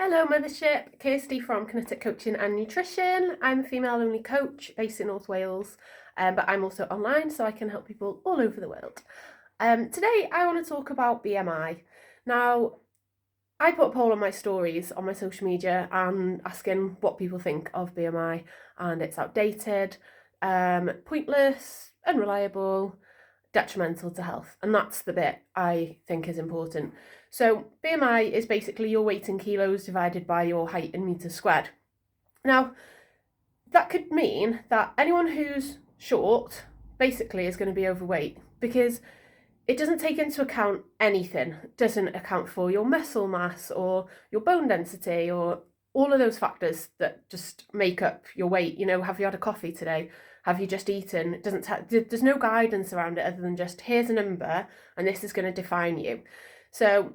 Hello Mothership, Kirsty from Kinetic Coaching and Nutrition. I'm a female-only coach based in North Wales, but I'm also online so I can help people all over the world. Today I want to talk about BMI. Now, I put a poll on my stories on my social media and asking what people think of BMI, and it's outdated, pointless, unreliable, detrimental to health, and that's the bit I think is important. So BMI is basically your weight in kilos divided by your height in meters squared. Now, that could mean that anyone who's short basically is going to be overweight because it doesn't take into account anything. It doesn't account for your muscle mass or your bone density or all of those factors that just make up your weight. Have you had a coffee today? Have you just eaten? It doesn't. There's no guidance around it other than just here's a number and this is going to define you. So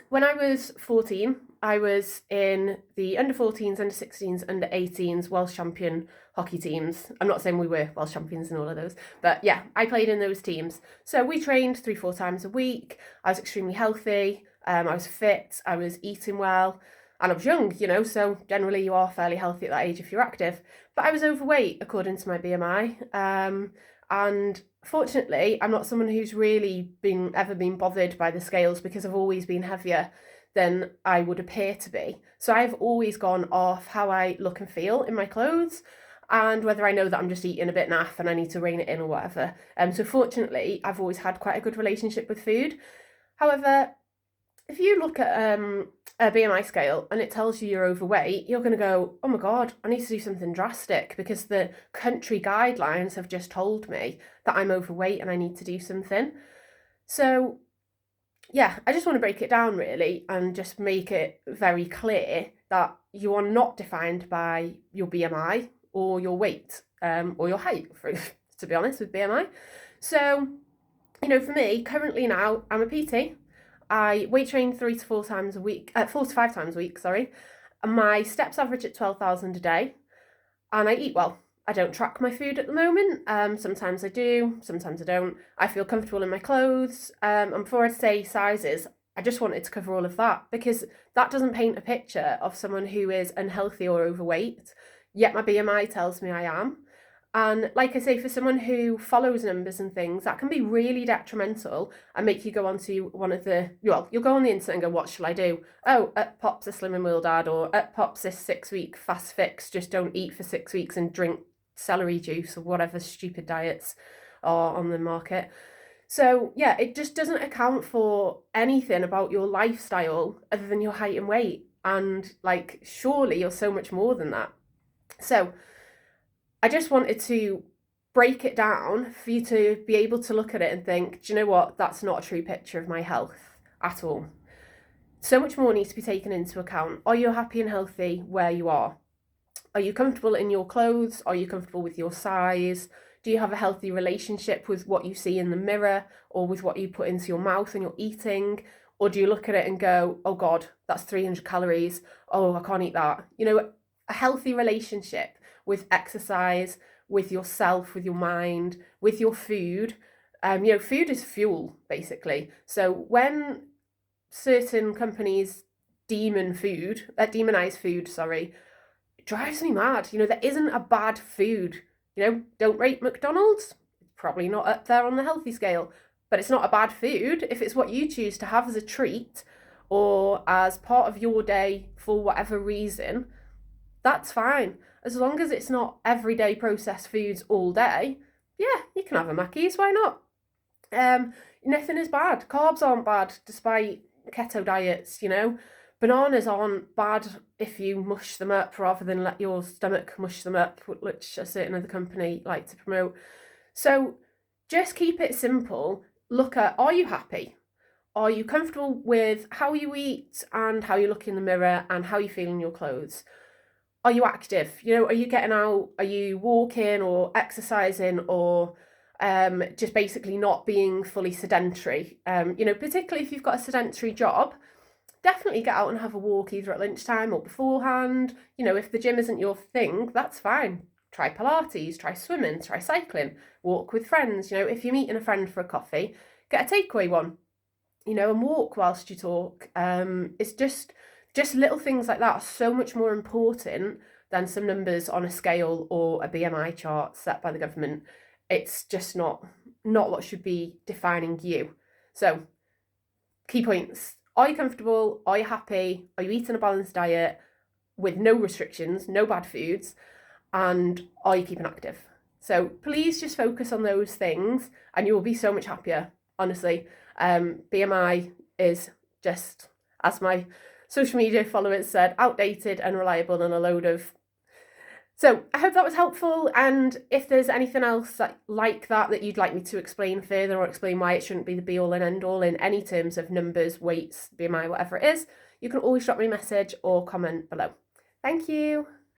when I was 14, I was in the under 14s, under 16s, under 18s Welsh champion hockey teams. I'm not saying we were Welsh champions in all of those, but yeah, I played in those teams. So we trained 3-4 times a week. I was extremely healthy. I was fit. I was eating well. And I was young, so generally you are fairly healthy at that age if you're active. But I was overweight according to my BMI. And fortunately, I'm not someone who's really ever been bothered by the scales because I've always been heavier than I would appear to be. So I've always gone off how I look and feel in my clothes and whether I know that I'm just eating a bit naff and I need to rein it in or whatever. So fortunately, I've always had quite a good relationship with food. However, if you look at a BMI scale and it tells you you're overweight, you're going to go, oh my God, I need to do something drastic because the country guidelines have just told me that I'm overweight and I need to do something. So yeah, I just want to break it down really and just make it very clear that you are not defined by your BMI or your weight or your height, to be honest, with BMI. So, for me, currently now, I'm a PT. I weight train 4 to 5 times a week, and my steps average at 12,000 a day, and I eat well. I don't track my food at the moment. Sometimes I do, sometimes I don't. I feel comfortable in my clothes. And before I say sizes, I just wanted to cover all of that because that doesn't paint a picture of someone who is unhealthy or overweight, yet my BMI tells me I am. And like I say, for someone who follows numbers and things, that can be really detrimental and make you go onto you'll go on the internet and go, what shall I do? Oh, up pops a Slimming World ad, or up pops this 6-week fast fix, just don't eat for 6 weeks and drink celery juice or whatever stupid diets are on the market. So yeah, it just doesn't account for anything about your lifestyle other than your height and weight. And surely you're so much more than that. So I just wanted to break it down for you to be able to look at it and think, do you know what? That's not a true picture of my health at all. So much more needs to be taken into account. Are you happy and healthy where you are? Are you comfortable in your clothes? Are you comfortable with your size? Do you have a healthy relationship with what you see in the mirror or with what you put into your mouth and you're eating? Or do you look at it and go, oh God, that's 300 calories. Oh, I can't eat that. A healthy relationship with exercise, with yourself, with your mind, with your food. Food is fuel, basically. So when certain companies demonize food, it drives me mad. There isn't a bad food. Don't rate McDonald's. It's probably not up there on the healthy scale, but it's not a bad food if it's what you choose to have as a treat or as part of your day for whatever reason. That's fine. As long as it's not everyday processed foods all day, yeah, you can have a Mackey's, why not? Nothing is bad. Carbs aren't bad despite keto diets, Bananas aren't bad if you mush them up rather than let your stomach mush them up, which a certain other company like to promote. So just keep it simple. Look at, are you happy? Are you comfortable with how you eat and how you look in the mirror and how you feel in your clothes? Are you active? Are you getting out? Are you walking or exercising or just basically not being fully sedentary? Particularly if you've got a sedentary job, definitely get out and have a walk either at lunchtime or beforehand. If the gym isn't your thing, that's fine. Try Pilates, try swimming, try cycling, walk with friends. If you're meeting a friend for a coffee, get a takeaway one, and walk whilst you talk. It's just Just little things like that are so much more important than some numbers on a scale or a BMI chart set by the government. It's just not what should be defining you. So, key points. Are you comfortable? Are you happy? Are you eating a balanced diet with no restrictions, no bad foods? And are you keeping active? So please just focus on those things and you will be so much happier, honestly. BMI is just, as my social media followers said, outdated, unreliable, and a load of... So I hope that was helpful, and if there's anything else like that you'd like me to explain further, or explain why it shouldn't be the be-all and end-all in any terms of numbers, weights, BMI, whatever it is, you can always drop me a message or comment below. Thank you.